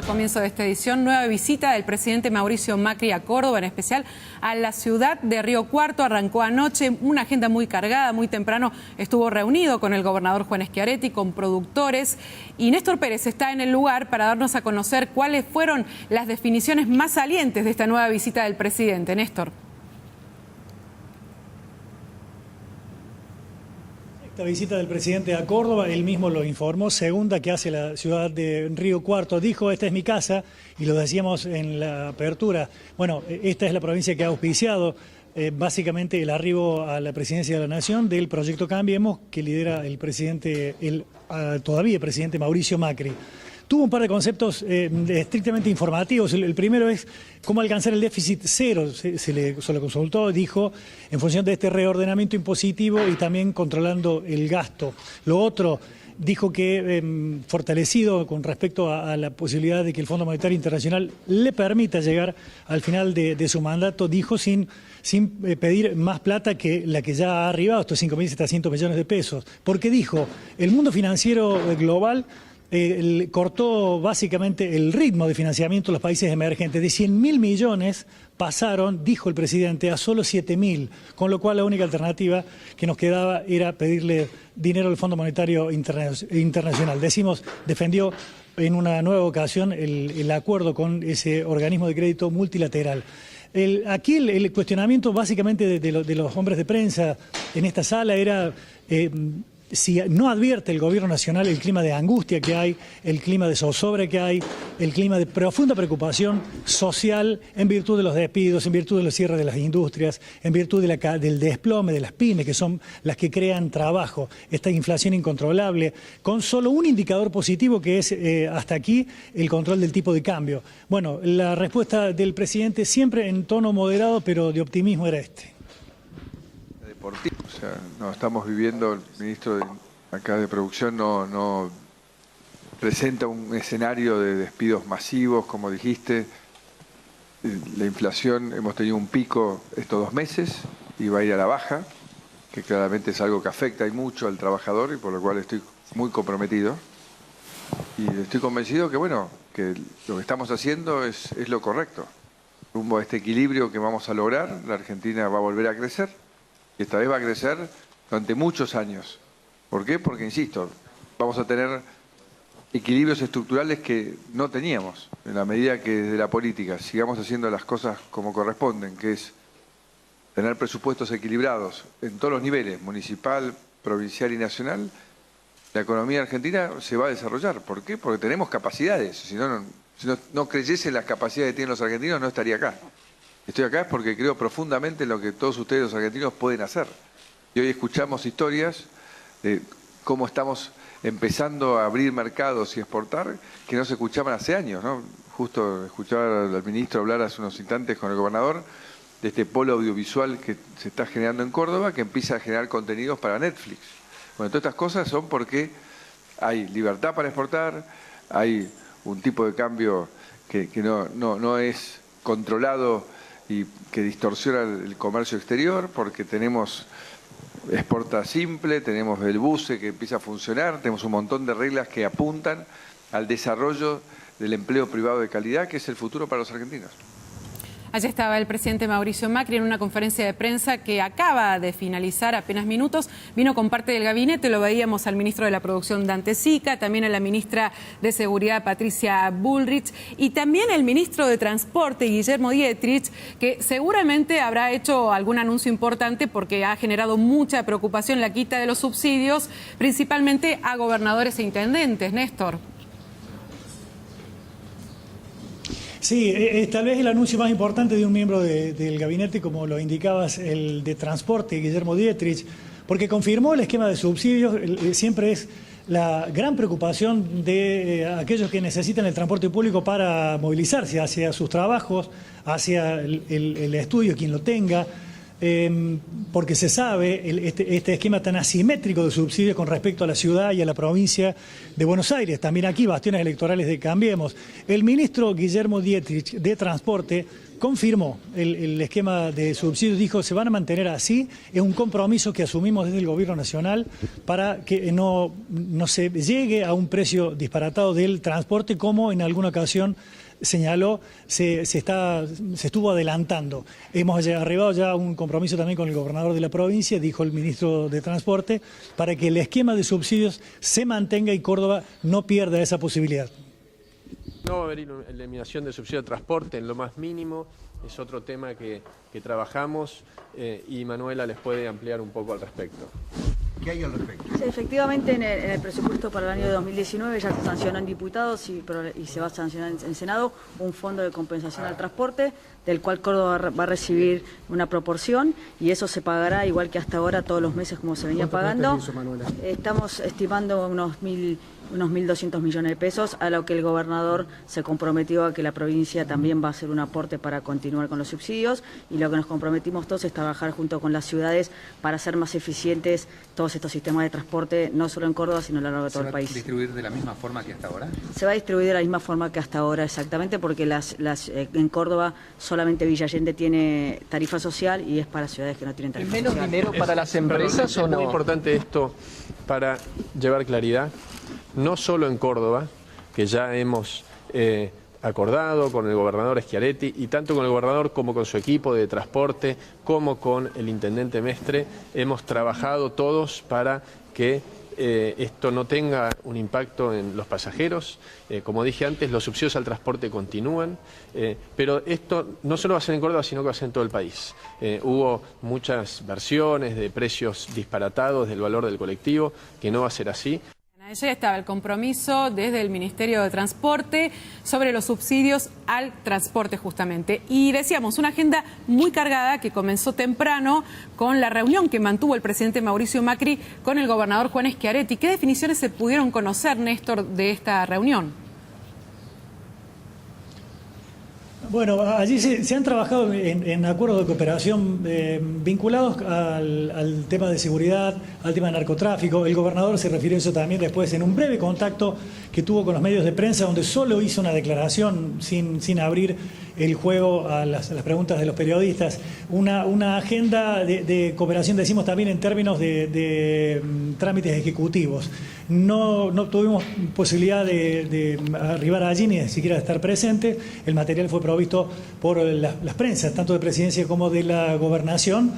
comienzo de esta edición, nueva visita del presidente Mauricio Macri a Córdoba, en especial a la ciudad de Río Cuarto. Arrancó anoche, una agenda muy cargada, muy temprano estuvo reunido con el gobernador Juan Schiaretti, con productores, y Néstor Pérez está en el lugar para darnos a conocer cuáles fueron las definiciones más salientes de esta nueva visita del presidente. Néstor. Esta visita del presidente a Córdoba, él mismo lo informó, segunda que hace la ciudad de Río Cuarto. Dijo, esta es mi casa, y lo decíamos en la apertura. Bueno, esta es la provincia que ha auspiciado básicamente el arribo a la presidencia de la Nación del proyecto Cambiemos, que lidera el presidente, todavía presidente Mauricio Macri. Tuvo un par de conceptos estrictamente informativos. El primero es cómo alcanzar el déficit cero. Se le consultó, dijo, en función de este reordenamiento impositivo y también controlando el gasto. Lo otro, dijo que fortalecido con respecto a la posibilidad de que el Fondo Monetario Internacional le permita llegar al final de su mandato, dijo sin pedir más plata que la que ya ha arribado, estos 5.700 millones de pesos. Porque dijo, el mundo financiero global cortó básicamente el ritmo de financiamiento de los países emergentes. De 100.000 millones pasaron, dijo el presidente, a solo 7.000, con lo cual la única alternativa que nos quedaba era pedirle dinero al Fondo Monetario Internacional. Defendió en una nueva ocasión el acuerdo con ese organismo de crédito multilateral. Aquí el cuestionamiento básicamente de los hombres de prensa en esta sala era si no advierte el gobierno nacional el clima de angustia que hay, el clima de zozobra que hay, el clima de profunda preocupación social en virtud de los despidos, en virtud de los cierres de las industrias, en virtud del desplome de las pymes, que son las que crean trabajo, esta inflación incontrolable, con solo un indicador positivo que es hasta aquí el control del tipo de cambio. Bueno, la respuesta del presidente siempre en tono moderado, pero de optimismo era este. O sea, no estamos viviendo, el ministro acá de producción no presenta un escenario de despidos masivos, como dijiste. La inflación, hemos tenido un pico estos 2 meses y va a ir a la baja, que claramente es algo que afecta y mucho al trabajador y por lo cual estoy muy comprometido. Y estoy convencido que, bueno, que lo que estamos haciendo es lo correcto. Rumbo a este equilibrio que vamos a lograr, la Argentina va a volver a crecer. Y esta vez va a crecer durante muchos años. ¿Por qué? Porque, insisto, vamos a tener equilibrios estructurales que no teníamos. En la medida que desde la política sigamos haciendo las cosas como corresponden, que es tener presupuestos equilibrados en todos los niveles, municipal, provincial y nacional, la economía argentina se va a desarrollar. ¿Por qué? Porque tenemos capacidades. Si no creyese en las capacidades que tienen los argentinos, no estaría acá. Estoy acá es porque creo profundamente en lo que todos ustedes, los argentinos, pueden hacer. Y hoy escuchamos historias de cómo estamos empezando a abrir mercados y exportar que no se escuchaban hace años, ¿no? Justo escuchaba al ministro hablar hace unos instantes con el gobernador de este polo audiovisual que se está generando en Córdoba, que empieza a generar contenidos para Netflix. Bueno, todas estas cosas son porque hay libertad para exportar, hay un tipo de cambio que no es controlado y que distorsiona el comercio exterior, porque tenemos exporta simple, tenemos el buce que empieza a funcionar, tenemos un montón de reglas que apuntan al desarrollo del empleo privado de calidad, que es el futuro para los argentinos. Allí estaba el presidente Mauricio Macri en una conferencia de prensa que acaba de finalizar apenas minutos. Vino con parte del gabinete, lo veíamos al ministro de la Producción Dante Sica, también a la ministra de Seguridad Patricia Bullrich y también el ministro de Transporte Guillermo Dietrich, que seguramente habrá hecho algún anuncio importante porque ha generado mucha preocupación la quita de los subsidios, principalmente a gobernadores e intendentes. Néstor. Sí, tal vez el anuncio más importante de un miembro del gabinete, como lo indicabas, el de Transporte, Guillermo Dietrich, porque confirmó el esquema de subsidios. Siempre es la gran preocupación de aquellos que necesitan el transporte público para movilizarse hacia sus trabajos, hacia el estudio, quien lo tenga. Porque se sabe este esquema tan asimétrico de subsidios con respecto a la ciudad y a la provincia de Buenos Aires. También aquí bastiones electorales de Cambiemos. El ministro Guillermo Dietrich de Transporte confirmó el esquema de subsidios, dijo se van a mantener así, es un compromiso que asumimos desde el Gobierno Nacional para que no se llegue a un precio disparatado del transporte como en alguna ocasión señaló, se estuvo adelantando. Hemos arribado ya a un compromiso también con el gobernador de la provincia, dijo el ministro de Transporte, para que el esquema de subsidios se mantenga y Córdoba no pierda esa posibilidad. No va a haber eliminación de subsidio de transporte en lo más mínimo, es otro tema que trabajamos y Manuela les puede ampliar un poco al respecto. ¿Qué hay al respecto? Sí, efectivamente, en el presupuesto para el año 2019 ya se sancionó en diputados y se va a sancionar en Senado un fondo de compensación al transporte, del cual Córdoba va a recibir una proporción y eso se pagará igual que hasta ahora todos los meses como se venía pagando. Estamos estimando unos 1.200 millones de pesos, a lo que el gobernador se comprometió a que la provincia también va a hacer un aporte para continuar con los subsidios y lo que nos comprometimos todos es trabajar junto con las ciudades para hacer más eficientes todos estos sistemas de transporte, no solo en Córdoba, sino a lo largo de todo el país. ¿Se va a distribuir de la misma forma que hasta ahora? Se va a distribuir de la misma forma que hasta ahora, exactamente, porque en Córdoba solamente Villa Allende tiene tarifa social y es para ciudades que no tienen tarifa social. ¿Menos dinero para las empresas o no? Es muy importante esto para llevar claridad. No solo en Córdoba, que ya hemos acordado con el gobernador Schiaretti, y tanto con el gobernador como con su equipo de transporte, como con el intendente Mestre, hemos trabajado todos para que esto no tenga un impacto en los pasajeros. Como dije antes, los subsidios al transporte continúan, pero esto no solo va a ser en Córdoba, sino que va a ser en todo el país. Hubo muchas versiones de precios disparatados del valor del colectivo, que no va a ser así. Ayer estaba el compromiso desde el Ministerio de Transporte sobre los subsidios al transporte justamente. Y decíamos, una agenda muy cargada que comenzó temprano con la reunión que mantuvo el presidente Mauricio Macri con el gobernador Juan Schiaretti. ¿Qué definiciones se pudieron conocer, Néstor, de esta reunión? Bueno, allí se han trabajado en acuerdos de cooperación vinculados al tema de seguridad, al tema de narcotráfico. El gobernador se refirió a eso también después en un breve contacto que tuvo con los medios de prensa, donde solo hizo una declaración sin abrir el juego a las preguntas de los periodistas. Una agenda de cooperación, decimos también en términos de trámites ejecutivos. No tuvimos posibilidad de arribar allí ni siquiera de estar presente. El material fue provisto por las prensas, tanto de Presidencia como de la Gobernación.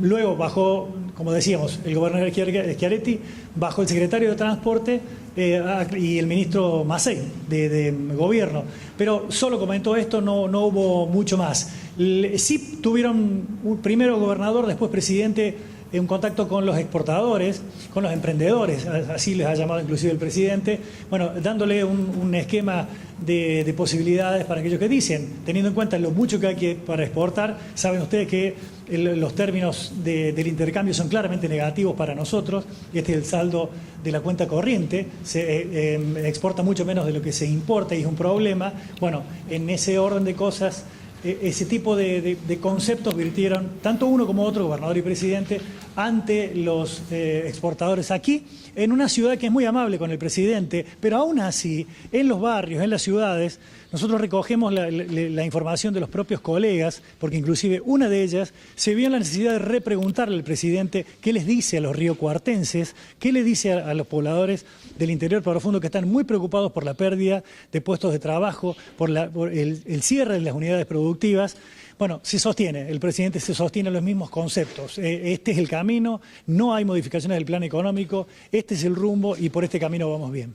Luego bajó, como decíamos, el gobernador Schiaretti, bajó el secretario de Transporte y el ministro Macei de Gobierno. Pero solo comentó esto, no hubo mucho más. Sí tuvieron primero gobernador, después presidente, un contacto con los exportadores, con los emprendedores, así les ha llamado inclusive el presidente, bueno, dándole un esquema de posibilidades para aquellos que dicen, teniendo en cuenta lo mucho que hay para exportar. Saben ustedes que los términos del intercambio son claramente negativos para nosotros, este es el saldo de la cuenta corriente, se exporta mucho menos de lo que se importa y es un problema. Bueno, en ese orden de cosas, ese tipo de conceptos virtieron tanto uno como otro, gobernador y presidente, ante los exportadores aquí, en una ciudad que es muy amable con el presidente, pero aún así, en los barrios, en las ciudades, nosotros recogemos la información de los propios colegas, porque inclusive una de ellas se vio en la necesidad de repreguntarle al presidente qué les dice a los riocuartenses, qué le dice a los pobladores del interior profundo que están muy preocupados por la pérdida de puestos de trabajo, por el cierre de las unidades productivas. Bueno, se sostiene, el presidente se sostiene los mismos conceptos. Este es el camino, no hay modificaciones del plan económico, este es el rumbo y por este camino vamos bien.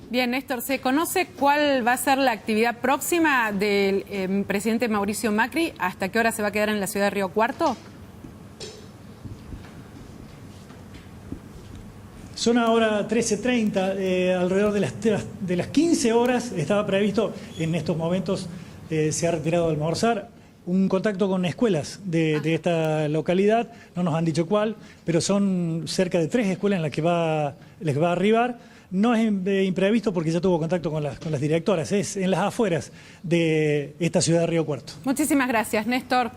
Bien, Néstor, ¿se conoce cuál va a ser la actividad próxima del presidente Mauricio Macri? ¿Hasta qué hora se va a quedar en la ciudad de Río Cuarto? Son ahora 13:30, alrededor de las 15 horas estaba previsto, en estos momentos se ha retirado a almorzar, un contacto con escuelas de esta localidad, no nos han dicho cuál, pero son cerca de 3 escuelas en las que va a arribar. No es imprevisto porque ya tuvo contacto con las directoras, es en las afueras de esta ciudad de Río Cuarto. Muchísimas gracias, Néstor.